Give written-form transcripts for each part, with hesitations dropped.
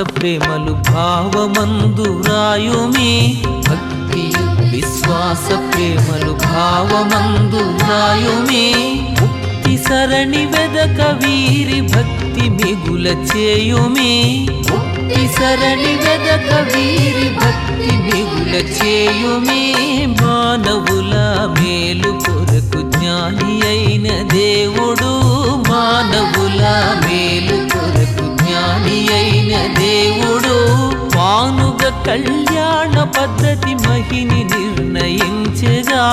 ప్రేమలు భావమందు రాయుమి భక్తి విశ్వాస ప్రేమలు భావమందు రాయుమి ముక్తి సరణి వెదక వీరి భక్తి మిగుల చేయుమి ముక్తి సరణి వెదక వీరి భక్తి మిగుల చేయుమి మానవుల మేలు కొరకు జ్ఞాని అయిన దేవుడు మానవుల మేలు కొరకు జ్ఞాని అయిన దేవుడు మానుగ కళ్యాణ పద్ధతి మహిని నిర్ణయించగా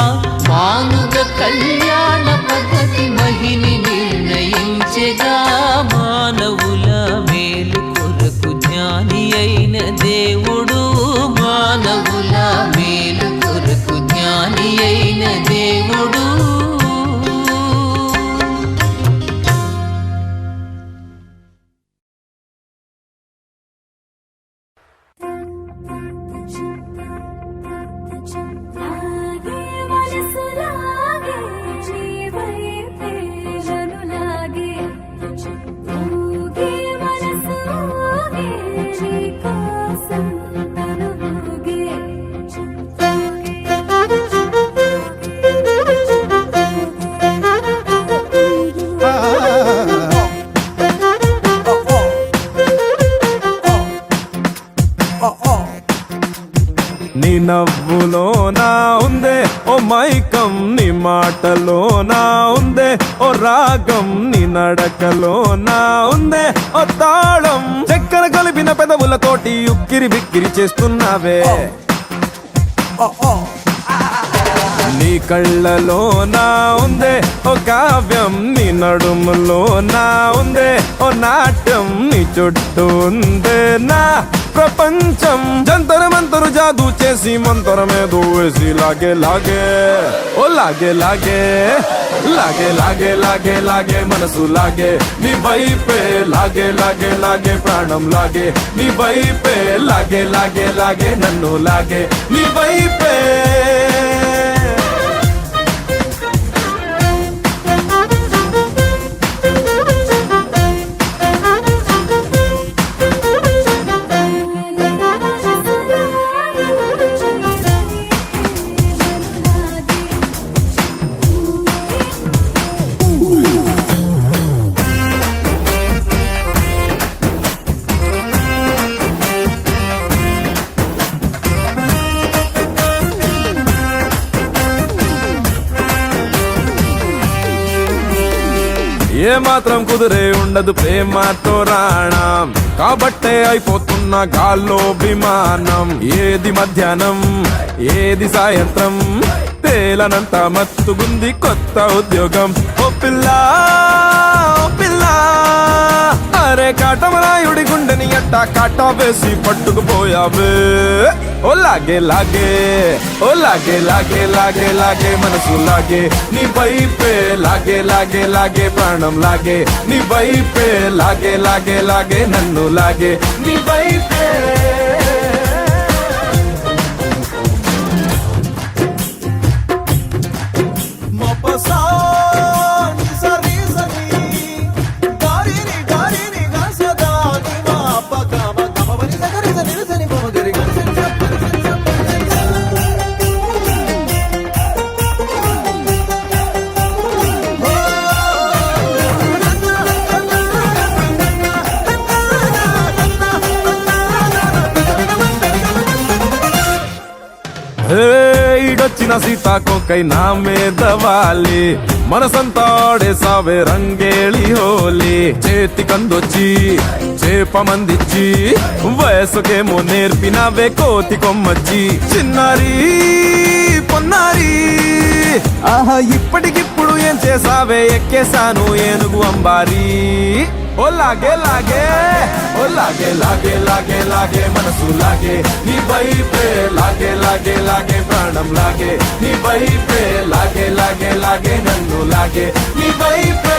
మానుగ కళ్యాణ పద్ధతి మహిని నిర్ణయించగా మానవుల మేలు కొరకు జ్ఞాని అయిన దేవుడు మానవుల మేలు కొరకు జ్ఞాని అయిన దేవుడు నీ నవ్వులోనా ఉందే ఓ మైకం నీ మాటలోనా ఉందే ఓ రాగం నీ నడకలోనా ఉందే ఓ తాళం చక్కెర కలిపిన పెదవులతోటి ఉక్కిరి బిక్కిరి చేస్తున్నావే నీ కళ్ళలోనా ఉందే ఓ కావ్యం నీ నడుములోనా ఉందే ఓ నాట్యం నీ చుట్టూ ఉందే నా ప్రపంచం జంతర మంతరు జాదూ చేసి మంతరమేదో వేసి లాగే లాగే ఓ లాగే లాగే లాగే లాగే లాగే లాగే మనసు లాగే నీ వైపే లాగే లాగే లాగే ప్రాణం లాగే నీ వైపే లాగే లాగే లాగే నన్ను లాగే నీ వైపే ఏ మాత్రం కుదిరే ఉండదు ప్రేమతో రాణం కాబట్టే అయిపోతున్న గాల్లో విమానం ఏది మధ్యాహ్నం ఏది సాయంత్రం తేలనంత మత్తుగుంది కొత్త ఉద్యోగం ఓ పిల్లా ఓ పిల్లా అరే కాటమరాయుడి గుండెని అట్టా కాటా వేసి పట్టుకుపోయావే ఓ లాగే లాగే ఓ లాగే లాగే లాగే లాగే మనసు లాగే నీ వైపే లాగే లాగే లాగే ప్రాణం లాగే నీ వైపే లాగే లాగే లాగే నన్ను లాగే నీ వైపే ఈడొచ్చిన సీతాకోకై నా మీద వాలి మనసంతా ఆడేసావే రంగేళి హోలీ చేతి కందొచ్చి చేప మందిచ్చి వయసుకేమో నేర్పినవే కోతి కొమ్మచ్చి చిన్నారి పొన్నారి ఆహా ఇప్పటికిప్పుడు ఏం చేసావే ఎక్కేసాను ఏనుగు అంబారి ఓ లాగే లాగే ఓ లాగే లాగే లాగే లాగే మనసు లాగే నీ వైపే లాగే లాగే లాగే ప్రాణం లాగే నీ వైపే లాగే లాగే లాగే నన్ను లాగే నీ వైపే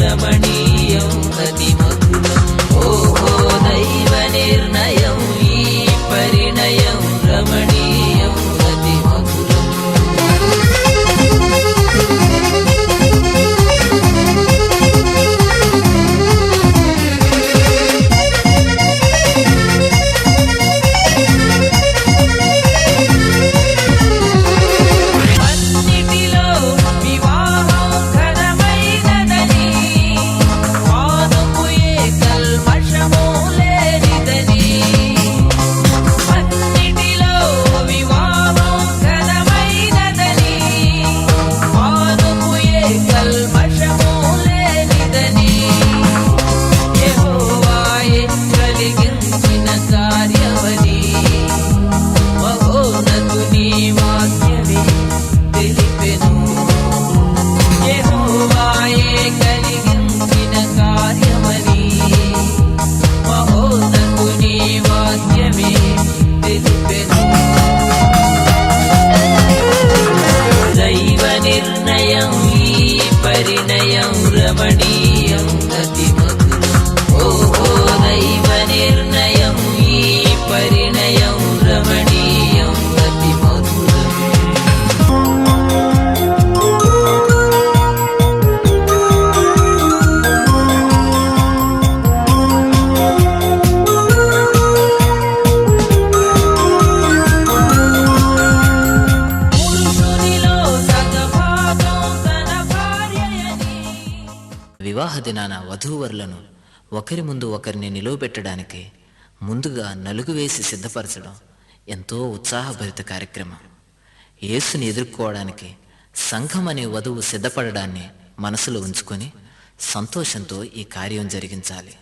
రమణీయం అతి మధురం. ఓహో దైవ నిర్ణయం ఈ పరిణయం రమణీయం అతి మధురం. పరిణయం రమణీయం అతి మధురం. ఓహో దైవ నిర్ణయం ఈ పరిణయం రమణీయం అతి మధురం. వివాహ దినాన వధూవరులను ఒకరి ముందు ఒకరిని నిలువబెట్టడానికి ముందుగా నలుగు వేసి సిద్ధపరచడం ఎంతో ఉత్సాహభరిత కార్యక్రమం. యేసుని ఎదుర్కోవడానికి సంఘం అనే వధువు సిద్ధపడడాన్ని మనసులో ఉంచుకొని సంతోషంతో ఈ కార్యం జరిగించాలి.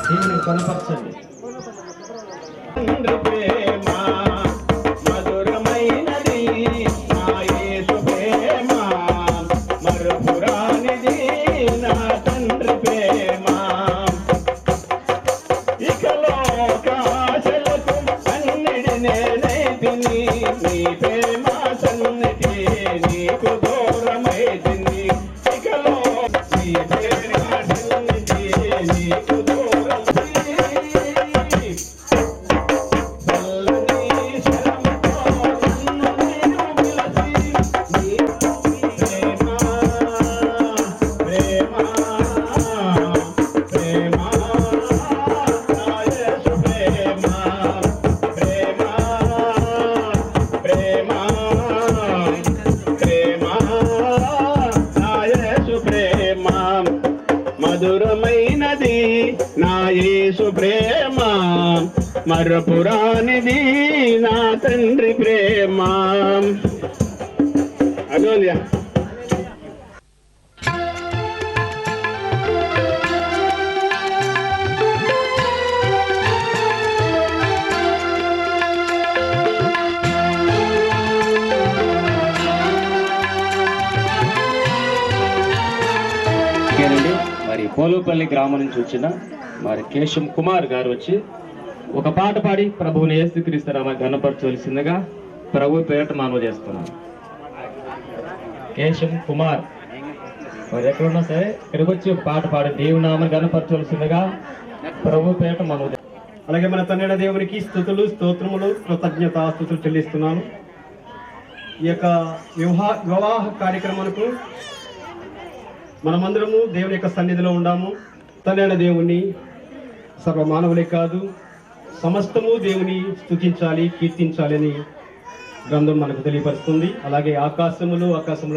దేవుని కొనపరచండి. మధురమైనది నా యేసు ప్రేమ మరుపురా ప్రేమ మరపురానిది నా తండ్రి ప్రేమ. అదోలియా మరి పోలుపల్లి గ్రామం నుంచి వచ్చిన మరి కేశం కుమార్ గారు వచ్చి ఒక పాట పాడి ప్రభువుని యేసుక్రీస్తు నామ ఘనపరచవలసిందిగా ప్రభు పేరట మనవి చేస్తున్నాను. కేశం కుమార్ మరి ఎక్కడున్నా సరే ఇక్కడికి వచ్చి ఒక పాట పాడి దేవుని నామ ఘనపరచవలసిందిగా ప్రభు పేరట మనవి. అలాగే మన తండ్రి దేవునికి స్తుతులు స్తోత్రములు కృతజ్ఞతాస్తుతులు చెల్లిస్తున్నాను. ఈ యొక్క వివాహ కార్యక్రమానికి మనమందరము దేవుని యొక్క సన్నిధిలో ఉండాము. తండ్రి దేవుని సర్వమానవులే కాదు సమస్తము దేవుని స్తుతించాలి, కీర్తించాలి అని గ్రంథం మనకు తెలియపరుస్తుంది. అలాగే ఆకాశంలో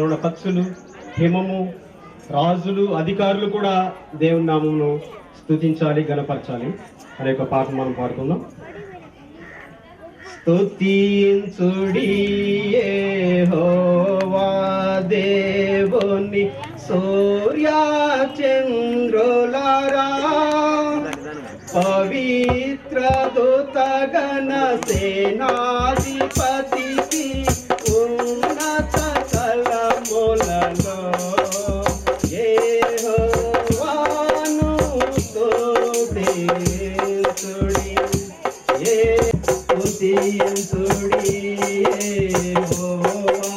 ఉన్న పక్షులు, హిమము, రాజులు, అధికారులు కూడా దేవుని నామమును స్తుతించాలి, గణపరచాలి అనే ఒక పాట మనం పాడుకుందాం. స్తుతించుడి యెహోవా దేవుని సూర్య చంద్రులారా, పవిత్ర దూతగణ సేనాధిపతికి ఉన్నత తలములలో యెహోవాను స్తుతించుడి. స్తుతించుడి యెహోవా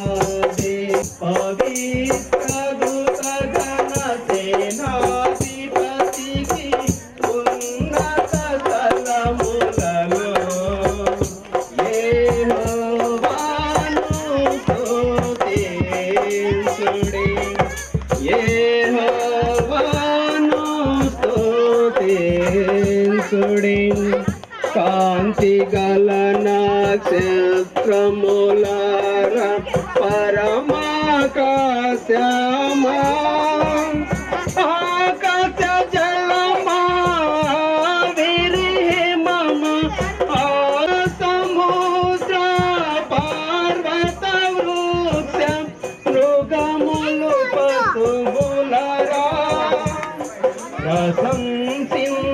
పవిత్ర దూతగణ సేనాధిపతికి ఉన్నత తలములలో యెహోవాను స్తుతించుడి. యెహోవాను స్తుతించుడి. కాంతి గల నక్షత్రములార పరమాకాశమా, ఆకాశ జలమా విరిహిమమ, సముద్ర పర్వత వృక్ష మృగములు పశువులరా, ప్రశంసించుడి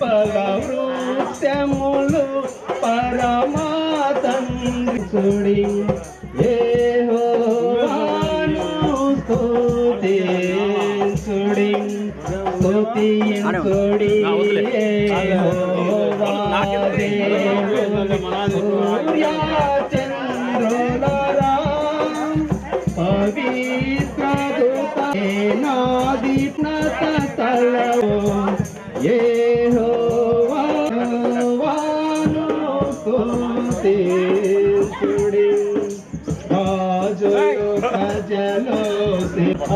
ఫల వృక్షములు పరమాతండ్రి. యెహోవాను స్తుతించుడి. స్తుతించుడి యెహోవా దేవుని సూర్య చంద్రులారా, పవిత్ర దూత సేనాధిపత తలము యెహోవాను స్తుతించుడి. రాజులు ప్రజలు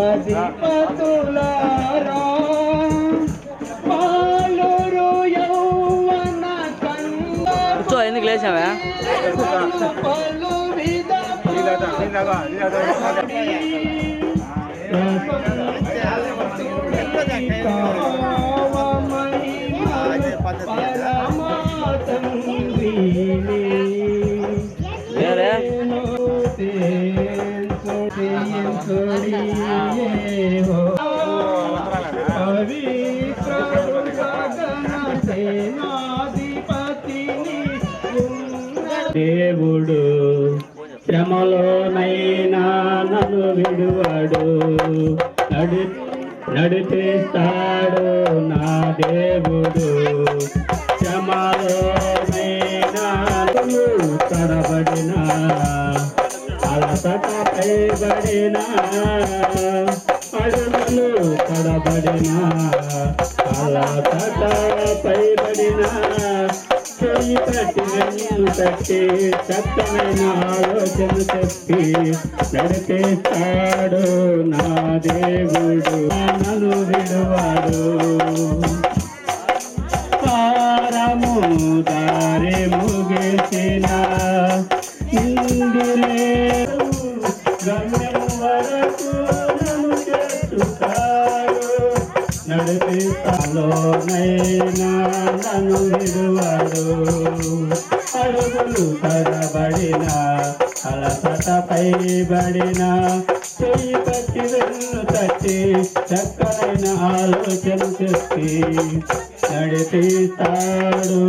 అధిపతులారా, పాలురు యౌవన కంద ఎందుకు లేచావా పలు విధ దేవుడు శ్రమలోనైనా నన్ను విడువడు, నడిపిస్తాడు నా దేవుడు. శ్రమలోనైనా తడబడిన అలసట పైబడిన అడుగులు తడబడిన అలసట పైబడిన చెయ్యి తట్టి వెన్ను తట్టి చక్కమైన ఆలోచన చెప్పి నడిపిస్తాడు నా దేవుడు. నన్ను విడువాడు. పారము దారి ముగిసిన ఇందిరే గమ్యం వరకు నన్ను చేస్తాడు, నడిపిస్తాడు. శ్రమలోనైనా నన్ను విడువడు. అడుగులు తడబడిన అలసటపై బడిన చెయ్యి పట్టి వెన్ను తట్టి చక్కనైన ఆలోచన చెప్పి నడిపిస్తాడు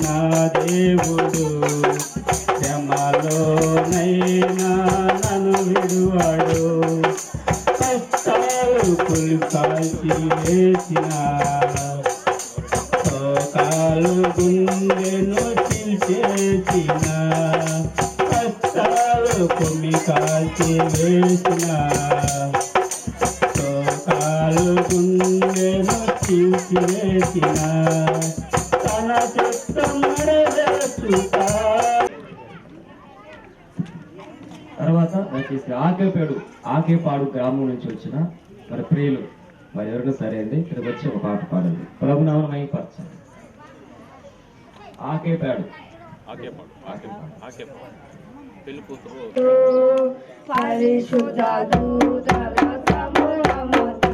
నా దేవుడు. శ్రమలోనైనా నన్ను విడువడు. కష్టాలు పులికాల్చి వేసిన శోకాలు గుండెను చీల్చేసిన కష్టాలు కొమ్మి కాల్చి వేసిన శోకాలు గుండెను చీల్చివేసిన తన చిత్తం నెరవేర్చుతా. తర్వాత దయచేసి ఆకేపాడు గ్రామం నుంచి వచ్చిన మరి ప్రియులు మరి ఎవరికైనా సరే అండి ఇక్కడికి వచ్చి ఒక పాట పాడండి. ప్రభునామం మైపరచండి. ఆకేపాడు పరిశుద్ధ దూతల సమూహముతో